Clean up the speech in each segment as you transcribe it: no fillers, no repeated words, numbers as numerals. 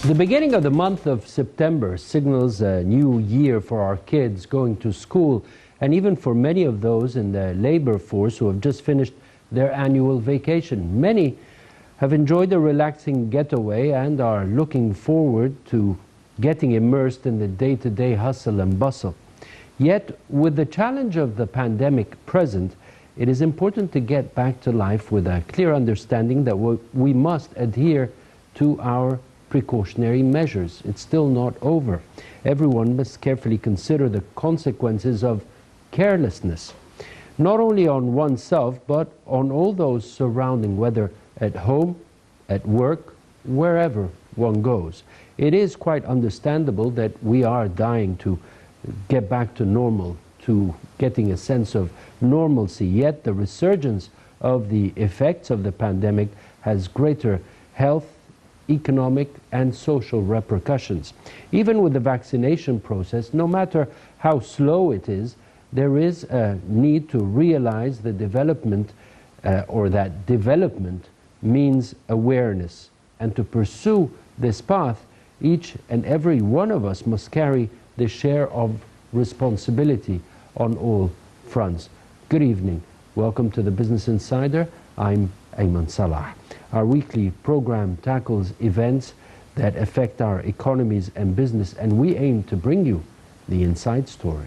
The beginning of the month of September signals a new year for our kids going to school, and even for many of those in the labor force who have just finished their annual vacation. Many have enjoyed a relaxing getaway and are looking forward to getting immersed in the day-to-day hustle and bustle. Yet, with the challenge of the pandemic present, it is important to get back to life with a clear understanding that we must adhere to our precautionary measures. It's still not over. Everyone must carefully consider the consequences of carelessness, not only on oneself, but on all those surrounding, whether at home, at work, wherever one goes. It is quite understandable that we are dying to get back to normal, to getting a sense of normalcy, yet the resurgence of the effects of the pandemic has greater health, economic and social repercussions. Even with the vaccination process, no matter how slow it is, there is a need to realize the development or that development means awareness. And to pursue this path, each and every one of us must carry the share of responsibility on all fronts. Good evening. Welcome to the Business Insider. I'm Ayman Salah. Our weekly program tackles events that affect our economies and business, and we aim to bring you the inside story.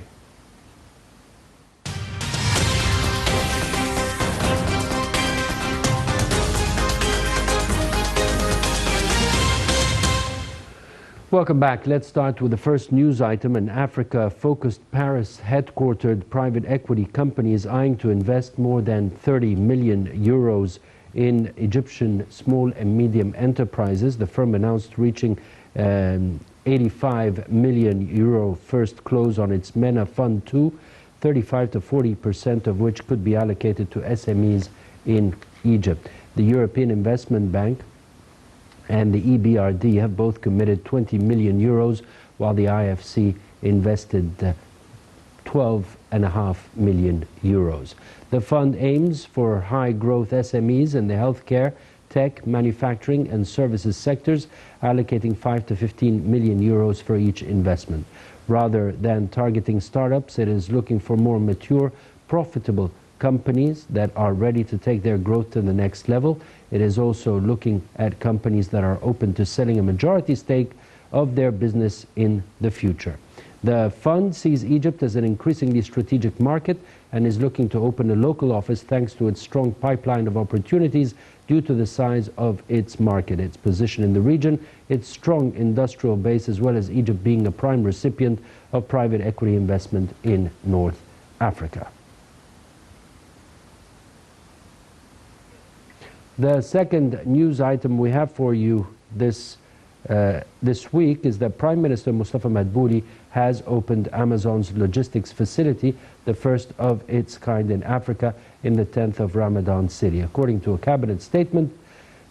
Welcome back. Let's start with the first news item. An Africa-focused Paris-headquartered private equity company is eyeing to invest more than 30 million euros in Egyptian small and medium enterprises. The firm announced reaching 85 million euro first close on its MENA Fund 2, 35 to 40% of which could be allocated to SMEs in Egypt. The European Investment Bank and the EBRD have both committed 20 million euros, while the IFC invested 12.5 million euros. The fund aims for high-growth SMEs in the healthcare, tech, manufacturing and services sectors, allocating 5 to 15 million euros for each investment. Rather than targeting startups, it is looking for more mature, profitable companies that are ready to take their growth to the next level. It is also looking at companies that are open to selling a majority stake of their business in the future. The fund sees Egypt as an increasingly strategic market and is looking to open a local office thanks to its strong pipeline of opportunities due to the size of its market, its position in the region, its strong industrial base, as well as Egypt being a prime recipient of private equity investment in North Africa. The second news item we have for you this week is that Prime Minister Mustafa Madbouli has opened Amazon's logistics facility, the first of its kind in Africa, in the 10th of Ramadan city. According to a cabinet statement,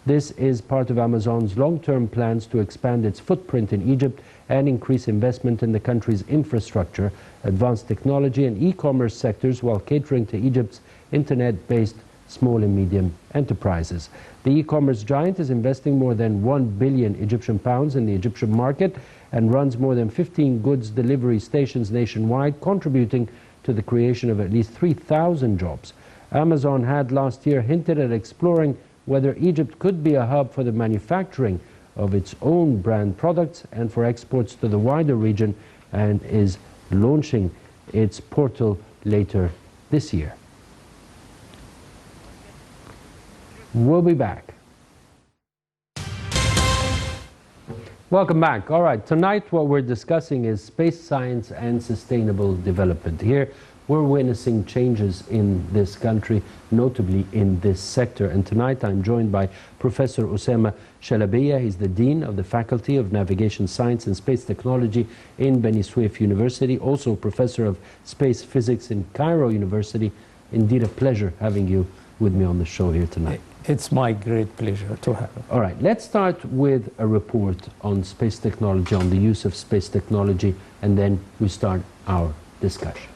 this is part of Amazon's long-term plans to expand its footprint in Egypt and increase investment in the country's infrastructure, advanced technology and e-commerce sectors, while catering to Egypt's internet-based small and medium enterprises. The e-commerce giant is investing more than 1 billion Egyptian pounds in the Egyptian market and runs more than 15 goods delivery stations nationwide, contributing to the creation of at least 3,000 jobs. Amazon had last year hinted at exploring whether Egypt could be a hub for the manufacturing of its own brand products and for exports to the wider region, and is launching its portal later this year. We'll be back. Welcome back. All right, tonight what we're discussing is space science and sustainable development. Here we're witnessing changes in this country, notably in this sector. And tonight I'm joined by Professor Osama Shalabiea. He's the Dean of the Faculty of Navigation Science and Space Technology in Beni Suef University, also Professor of Space Physics in Cairo University. Indeed a pleasure having you with me on the show here tonight. It's my great pleasure to have it. All right, let's start with a report on space technology, on the use of space technology, and then we start our discussion.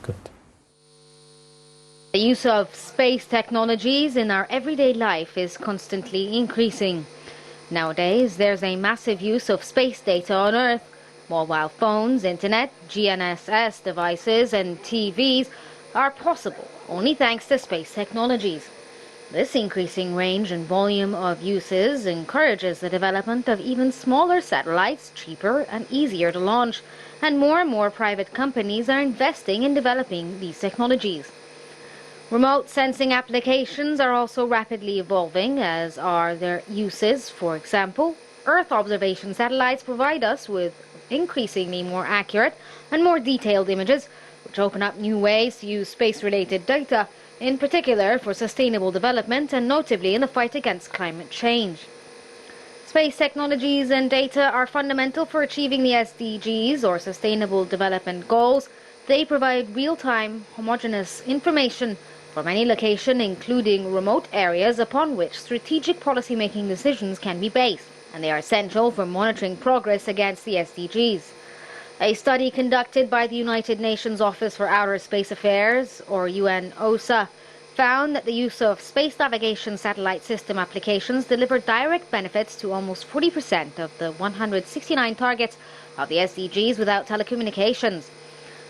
Good. The use of space technologies in our everyday life is constantly increasing. Nowadays, there's a massive use of space data on Earth. Mobile phones, internet, GNSS devices and TVs are possible only thanks to space technologies. This increasing range and volume of uses encourages the development of even smaller satellites, cheaper and easier to launch, and more private companies are investing in developing these technologies. Remote sensing applications are also rapidly evolving, as are their uses. For example, Earth observation satellites provide us with increasingly more accurate and more detailed images, which open up new ways to use space-related data, in particular for sustainable development and notably in the fight against climate change. Space technologies and data are fundamental for achieving the SDGs, or Sustainable Development Goals. They provide real-time, homogeneous information from any location, including remote areas upon which strategic policy-making decisions can be based, and they are essential for monitoring progress against the SDGs. A study conducted by the United Nations Office for Outer Space Affairs, or UNOSA, found that the use of space navigation satellite system applications delivered direct benefits to almost 40% of the 169 targets of the SDGs without telecommunications.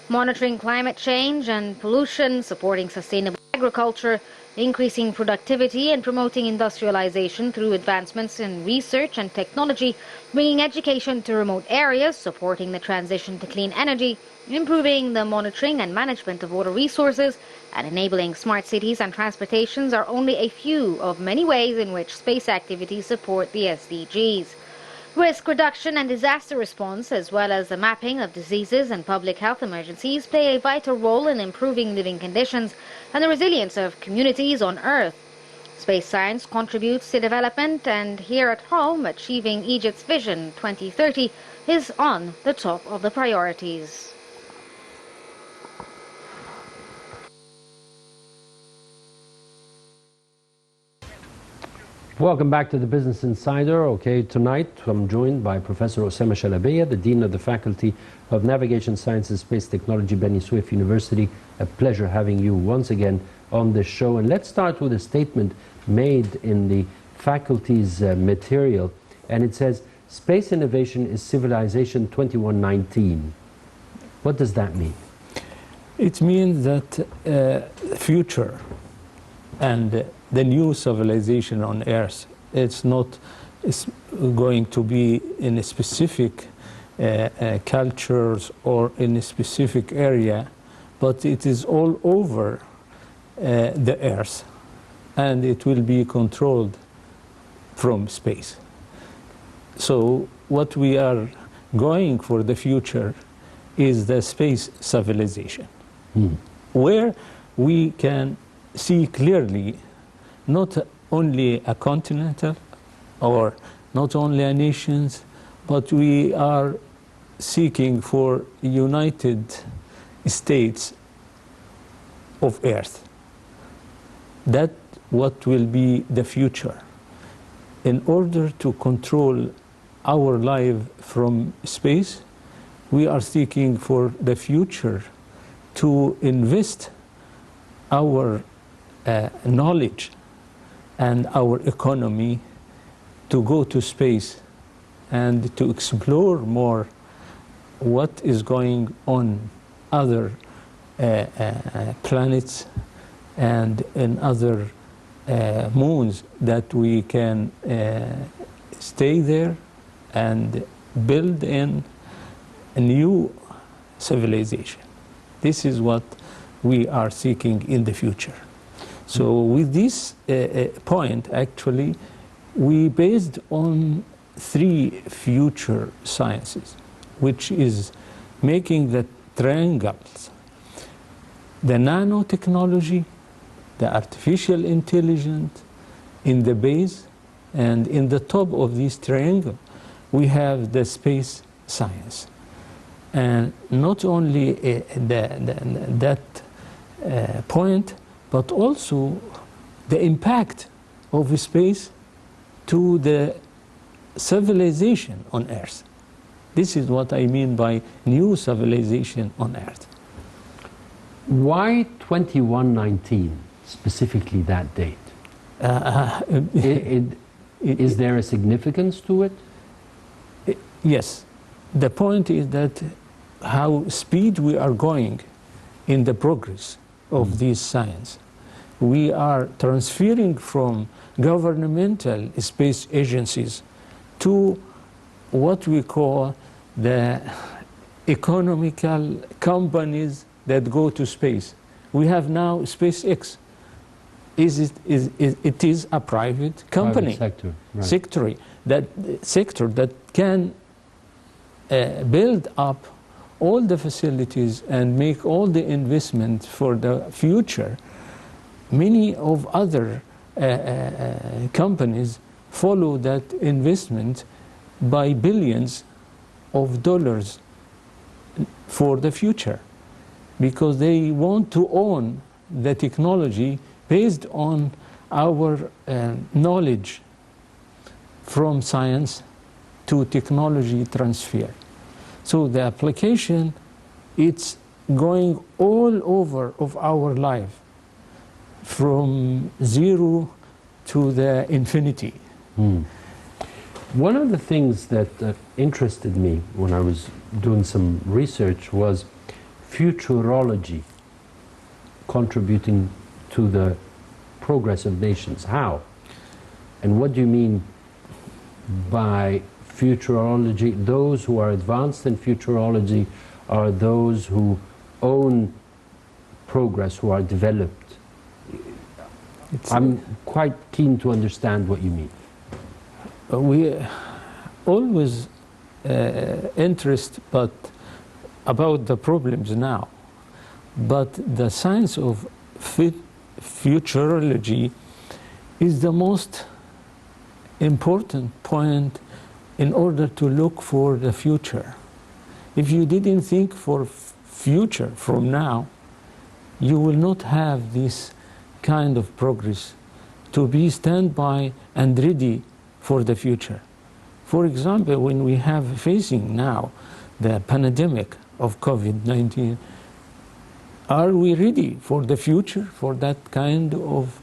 Monitoring climate change and pollution, supporting sustainable agriculture, increasing productivity and promoting industrialization through advancements in research and technology, bringing education to remote areas, supporting the transition to clean energy, improving the monitoring and management of water resources, and enabling smart cities and transportations are only a few of many ways in which space activities support the SDGs. Risk reduction and disaster response, as well as the mapping of diseases and public health emergencies, play a vital role in improving living conditions and the resilience of communities on Earth. Space science contributes to development, and here at home, achieving Egypt's Vision 2030 is on the top of the priorities. Welcome back to the Business Insider. Okay, tonight I'm joined by Professor Osama Shalabiea, the Dean of the Faculty of Navigation Sciences and Space Technology, Beni Suef University. A pleasure having you once again on this show. And let's start with a statement made in the faculty's material. And it says, space innovation is civilization 2119. What does that mean? It means that future and the new civilization on Earth, it's not going to be in a specific cultures or in a specific area, but it is all over the Earth, and it will be controlled from space. So what we are going for the future is the space civilization, where we can see clearly not only a continental or not only a nations, but we are seeking for United States of Earth. That what will be the future. In order to control our life from space, we are seeking for the future to invest our knowledge and our economy to go to space and to explore more what is going on other planets and in other moons, that we can stay there and build in a new civilization. This is what we are seeking in the future. So with this point, actually, we based on 3 future sciences, which is making the triangles, the nanotechnology, the artificial intelligence in the base, and in the top of this triangle, we have the space science. And not only that point, but also the impact of space to the civilization on Earth. This is what I mean by new civilization on Earth. Why 2119, specifically that date? Is there a significance to it? Yes. The point is that how speed we are going in the progress of this science. We are transferring from governmental space agencies to what we call the economical companies that go to space. We have now SpaceX. It is a private company, Private sector, right. sector that can build up all the facilities and make all the investment for the future. Many of other companies follow that investment by billions of dollars for the future, because they want to own the technology based on our knowledge from science to technology transfer. So the application, it's going all over of our life, from zero to the infinity. One of the things that interested me when I was doing some research was futurology contributing to the progress of nations. How? And what do you mean by futurology? Those who are advanced in futurology are those who own progress, who are developed. I'm quite keen to understand what you mean. We always interest about the problems now, but the science of futurology is the most important point in order to look for the future. If you didn't think for future from now, you will not have this kind of progress to be standby and ready for the future. For example, when we have facing now the pandemic of COVID-19, are we ready for the future, for that kind of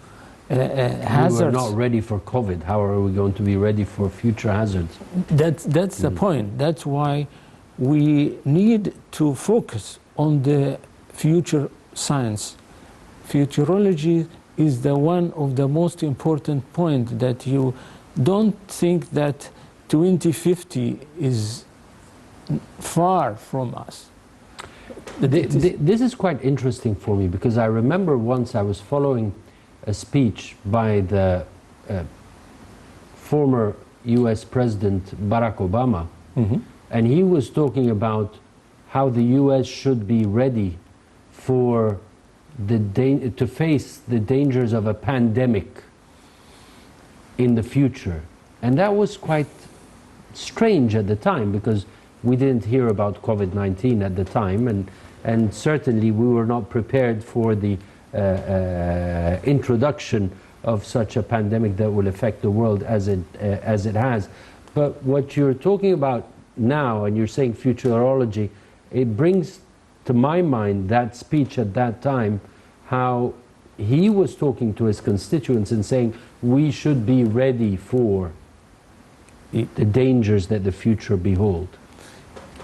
hazards? We were not ready for COVID. How are we going to be ready for future hazards? That's the point. That's why we need to focus on the future science. Futurology is the one of the most important point, that you don't think that 2050 is far from us. This is quite interesting for me, because I remember once I was following a speech by the former US President Barack Obama, and he was talking about how the US should be ready for to face the dangers of a pandemic in the future. And that was quite strange at the time, because we didn't hear about COVID-19 at the time, and certainly we were not prepared for the introduction of such a pandemic that will affect the world as it has. But what you're talking about now, and you're saying futurology, it brings to my mind that speech at that time, how he was talking to his constituents and saying we should be ready for the dangers that the future behold.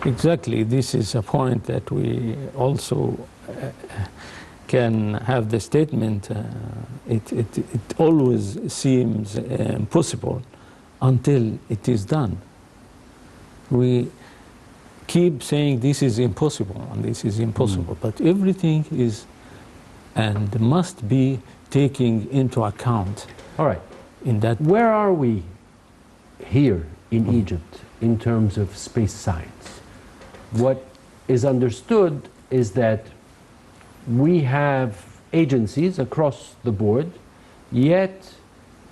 Exactly. This is a point that we also can have the statement, it always seems impossible until it is done. We keep saying this is impossible and this is impossible, but everything is and must be taken into account. All right. In that, where are we here in Egypt in terms of space science? What is understood is that we have agencies across the board, yet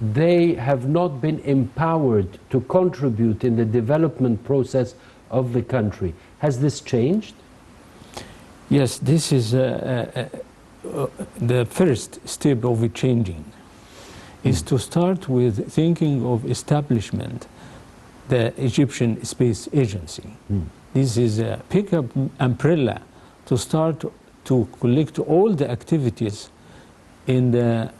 they have not been empowered to contribute in the development process of the country. Has this changed? Yes, this is the first step of it changing, is to start with thinking of establishment, the Egyptian Space Agency. This is a pick-up umbrella to start to collect all the activities in the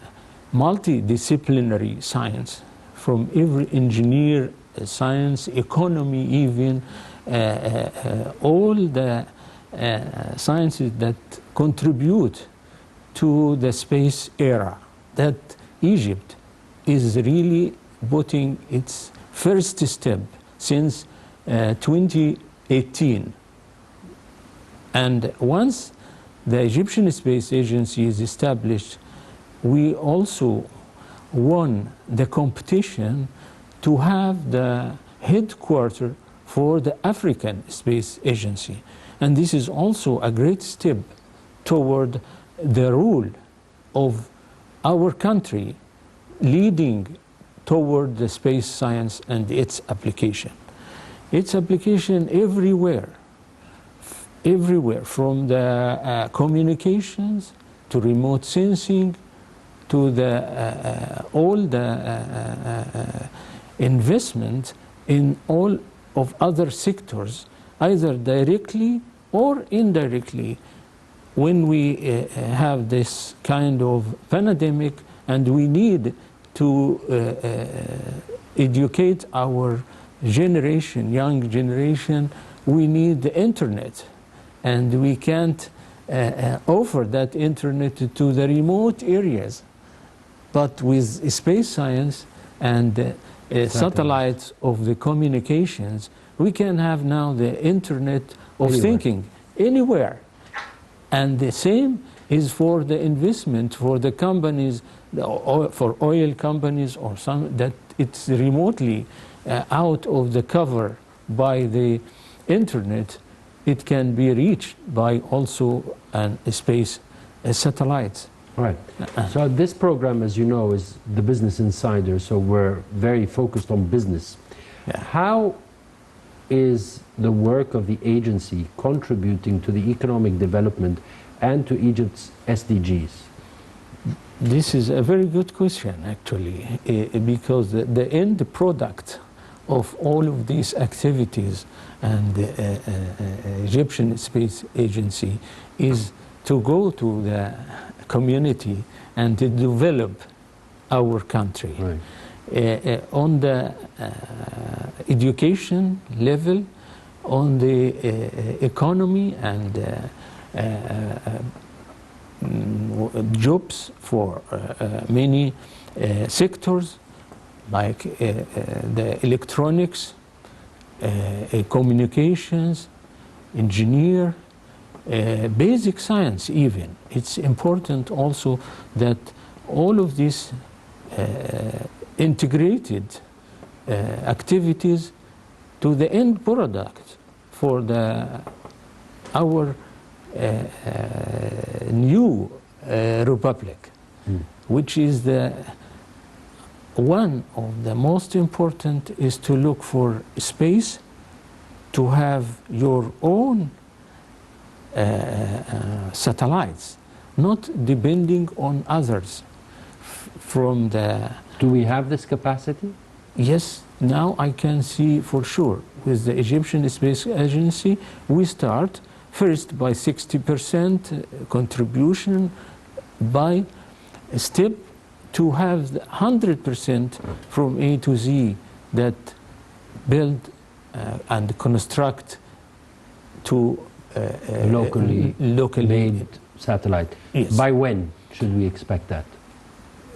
multidisciplinary science, from every engineer, science, economy even, all the sciences that contribute to the space era, that Egypt is really putting its first step since 2018. And once the Egyptian Space Agency is established, we also won the competition to have the headquarters for the African Space Agency. And this is also a great step toward the role of our country leading toward the space science and its application. Its application everywhere, from the communications to remote sensing to the all the investment in all of other sectors, either directly or indirectly. When we have this kind of pandemic and we need to educate our generation, young generation, we need the internet, and we can't offer that internet to the remote areas. But with space science and satellites of the communications, we can have now the internet of thinking anywhere. And the same is for the investment for the companies, for oil companies or some that it's remotely out of the cover by the internet. It can be reached by also space satellites. Right. So this program, as you know, is the Business Insider, so we're very focused on business. Yeah. How is the work of the agency contributing to the economic development and to Egypt's SDGs? This is a very good question, actually, because the end product of all of these activities and the Egyptian Space Agency is to go to the community and to develop our country. Right. On the education level, on the economy and jobs for many sectors, like the electronics, communications, engineer, basic science even. It's important also that all of these integrated activities to the end product for our new republic, which is one of the most important is to look for space, to have your own satellites, not depending on others from the... Do we have this capacity? Yes, now I can see for sure with the Egyptian Space Agency, we start first by 60% contribution by a step to have 100% from A to Z that build and construct to locally made satellite. Yes. By when should we expect that?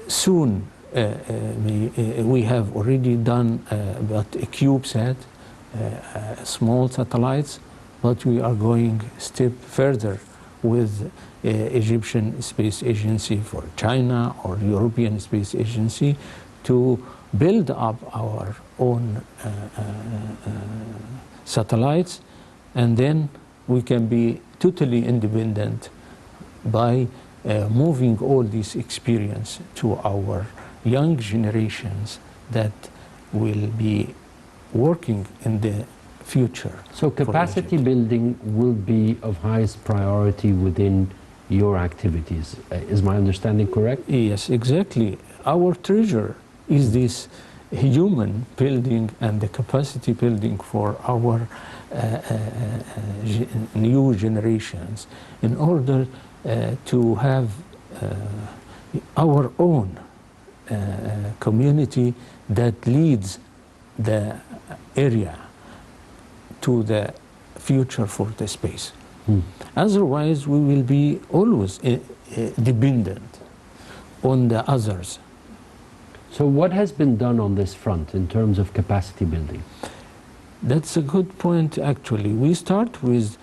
Soon. We have already done about a CubeSat, small satellites, but we are going a step further with Egyptian Space Agency for China or European Space Agency to build up our own satellites, and then we can be totally independent by moving all this experience to our young generations that will be working in the future. So capacity building will be of highest priority within your activities. Is my understanding correct? Yes, exactly. Our treasure is this human building and the capacity building for our new generations in order to have our own community that leads the area to the future for the space. Otherwise, we will be always dependent on the others. So what has been done on this front in terms of capacity building? That's a good point, actually. We start with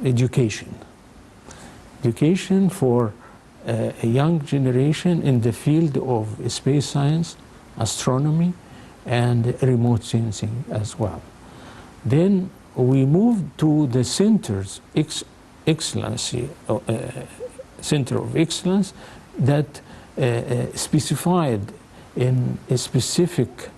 education. Education for a young generation in the field of space science, astronomy, and remote sensing as well. Then we moved to the centers, excellency, center of excellence that specified in specific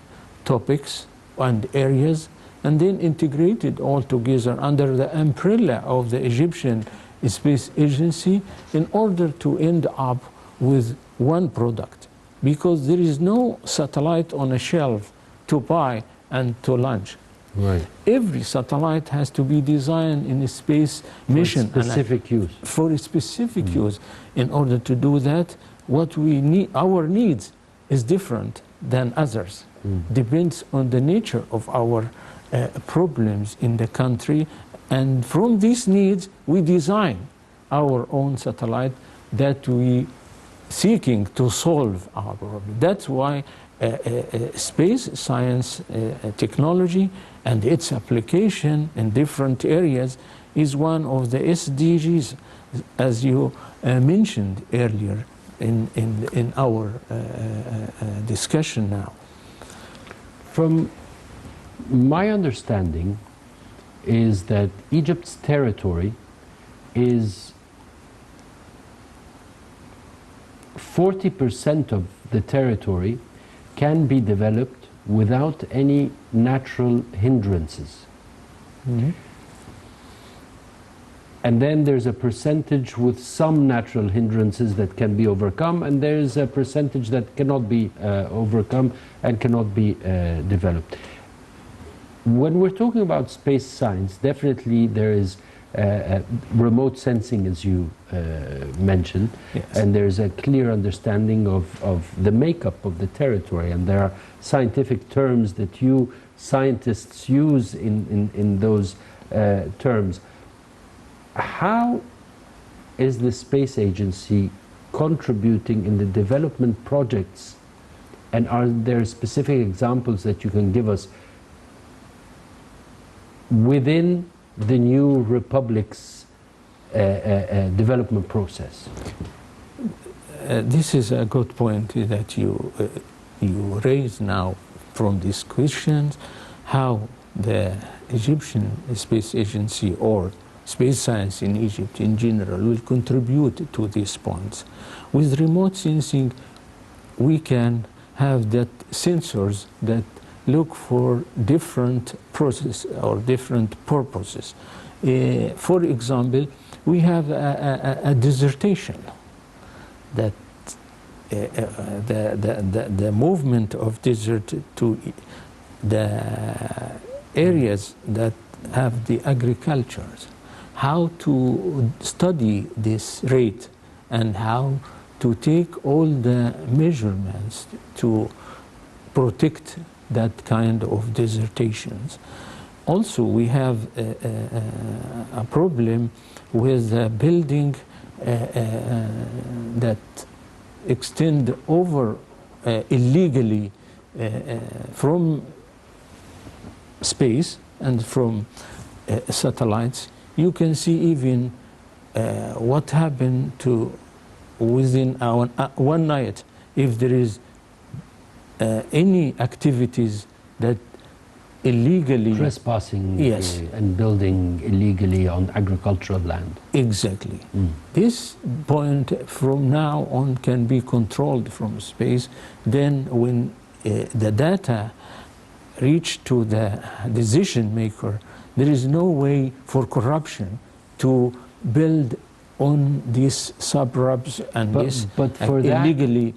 topics and areas, and then integrated all together under the umbrella of the Egyptian Space Agency in order to end up with one product. Because there is no satellite on a shelf to buy and to launch. Right. Every satellite has to be designed in a space mission. For specific use. For a specific use. In order to do that, what we need, our needs is different than others. Depends on the nature of our problems in the country, and from these needs we design our own satellite that we seeking to solve our problem. That's why space science technology and its application in different areas is one of the SDGs, as you mentioned earlier in our discussion now. From my understanding is that Egypt's territory is 40% of the territory can be developed without any natural hindrances. And then there's a percentage with some natural hindrances that can be overcome, and there's a percentage that cannot be overcome and cannot be developed. When we're talking about space science, definitely there is remote sensing, as you mentioned, yes. And there's a clear understanding of the makeup of the territory, and there are scientific terms that you scientists use in those terms. How is the space agency contributing in the development projects, and are there specific examples that you can give us within the new republic's development process? This is a good point that you raise now from these questions, how the Egyptian Space Agency or space science in Egypt in general will contribute to these points. With remote sensing, we can have that sensors that look for different processes or different purposes. For example, we have a dissertation that the movement of desert to the areas that have the agricultures, how to study this rate and how to take all the measurements to protect that kind of dissertations. Also, we have a problem with building that extend over illegally from space and from satellites. You can see even what happened to within one night if there is any activities that illegally trespassing, yes, and building illegally on agricultural land. Exactly. This point from now on can be controlled from space. Then when the data reach to the decision maker, there is no way for corruption to build on these suburbs and but for illegally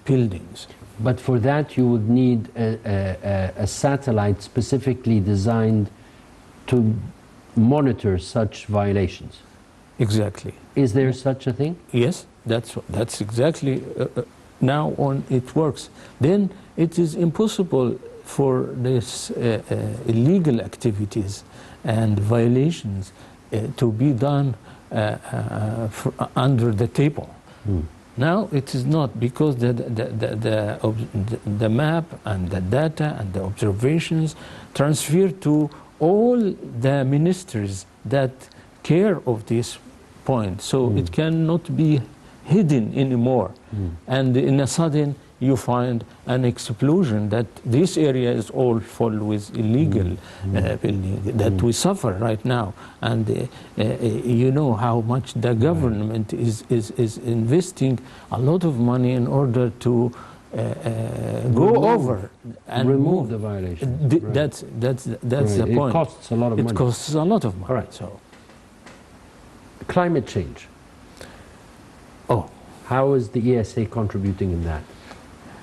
buildings. But for that, you would need a satellite specifically designed to monitor such violations. Exactly. Is there such a thing? Yes, that's exactly now on it works. Then it is impossible for this illegal activities and violations to be done under the table. Now it is not, because the map and the data and the observations transfer to all the ministries that care of this point. So it cannot be hidden anymore. And in a sudden you find an explosion that this area is all full with illegal building that we suffer right now. And you know how much the government is investing a lot of money in order to go over and remove the violation. That's the point. It costs a lot of money. It costs a lot of money. All right. So, climate change. oh, How is the ESA contributing in that?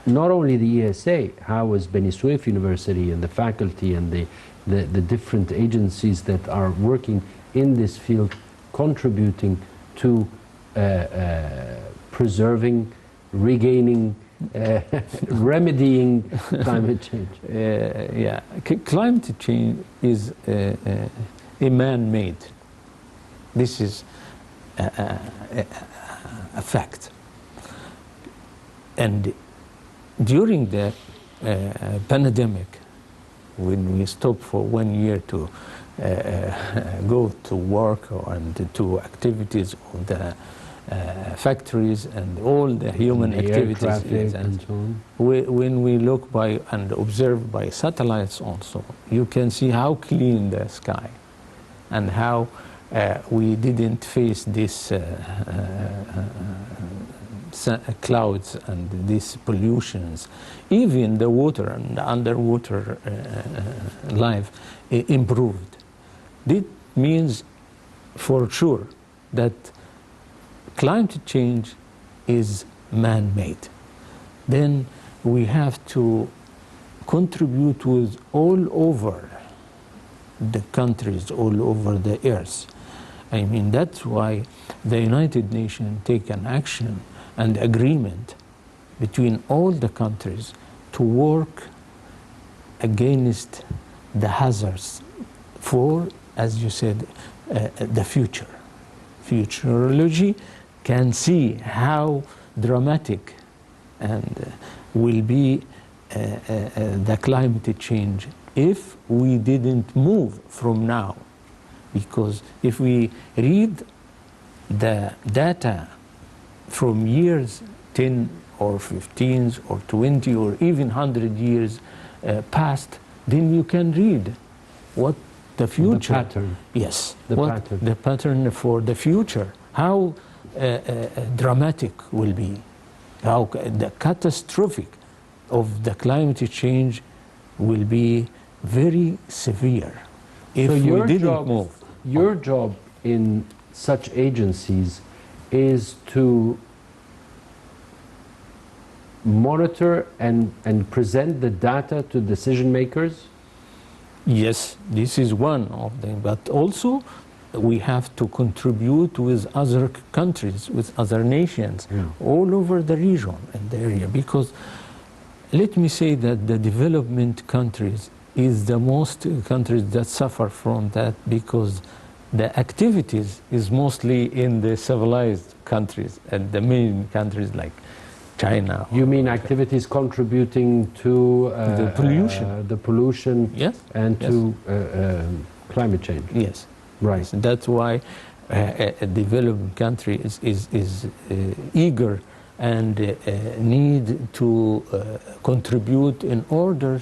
Not only the ESA, how is Beni Suef University and the faculty and the different agencies that are working in this field contributing to preserving, regaining, remedying climate change? yeah, climate change is a man-made. This is a fact. And during the pandemic, when we stopped for 1 year to go to work and to activities of the factories and all the human The air activities, traffic and so on. when we look by and observe by satellites also, you can see how clean the sky and how we didn't face this clouds and these pollutions. Even the water and the underwater life improved. This means for sure that climate change is man-made. Then we have to contribute with all over the countries, all over the earth. I mean, that's why the United Nations take an action and agreement between all the countries to work against the hazards for, as you said, the future. Futurology can see how dramatic and will be the climate change if we didn't move from now. Because if we read the data from years 10 or 15 or 20 or even 100 years past, then you can read what the future... The pattern. Yes. The what pattern. the pattern for the future. How dramatic will be. How the catastrophic of the climate change will be very severe if So we didn't move. Your job in such agencies is to monitor and present the data to decision makers? Yes, this is one of them, but also we have to contribute with other countries, with other nations, all over the region and the area, because let me say that the development countries is the most countries that suffer from that, because the activities is mostly in the civilized countries and the main countries like China. You mean activities contributing to The pollution. yes, and Yes. to climate change? Yes. Right. So that's why a developing country is eager and need to contribute in order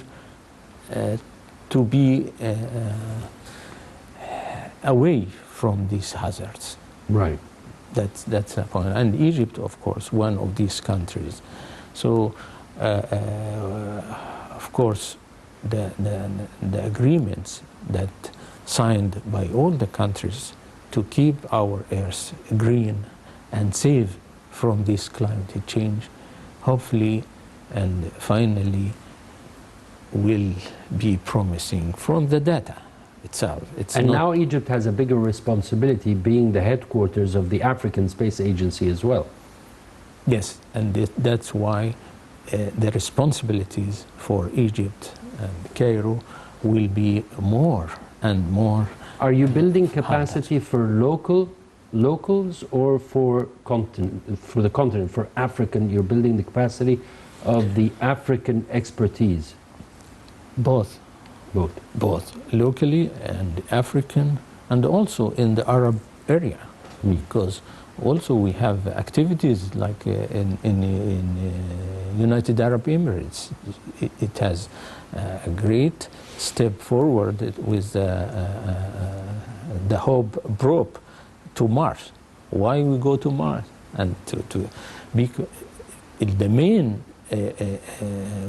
to be away from these hazards. Right. That's the point. And Egypt, of course, one of these countries. So, of course, the agreements that signed by all the countries to keep our earth green and safe from this climate change, hopefully and finally will be promising from the data itself. It's And not, now Egypt has a bigger responsibility, being the headquarters of the African Space Agency as well. yes, and that's why the responsibilities for Egypt and Cairo will be more and more. Are you building capacity for locals or for the continent, for African? You're building the capacity of the African expertise. Both. Both locally and African, and also in the Arab area, because also we have activities like in United Arab Emirates. It has a great step forward with the Hope probe to Mars. Why we go to Mars? And because the main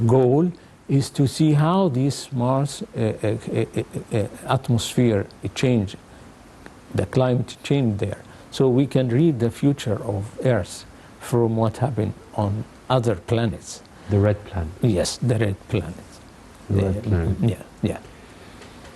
goal is to see how this Mars atmosphere change, the climate change there, so we can read the future of Earth from what happened on other planets. The red planet. Yes, the red planet. The red planet. Yeah.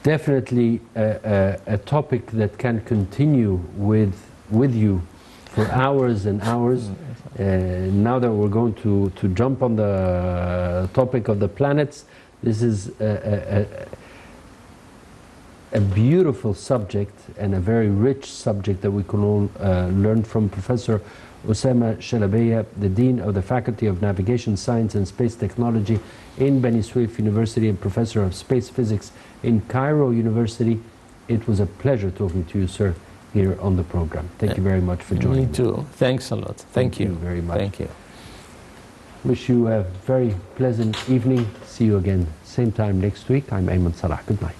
Definitely a topic that can continue with you for hours and hours. Now that we're going to jump on the topic of the planets, this is a beautiful subject and a very rich subject that we can all learn from. Professor Osama Shalabiea, the Dean of the Faculty of Navigation, Science and Space Technology in Beni Suef University and Professor of Space Physics in Cairo University. It was a pleasure talking to you, sir, here on the program. Thank you very much for joining me. Me too. Thanks a lot. Thank you very much. Thank you. Wish you a very pleasant evening. See you again same time next week. I'm Ayman Salah. Good night.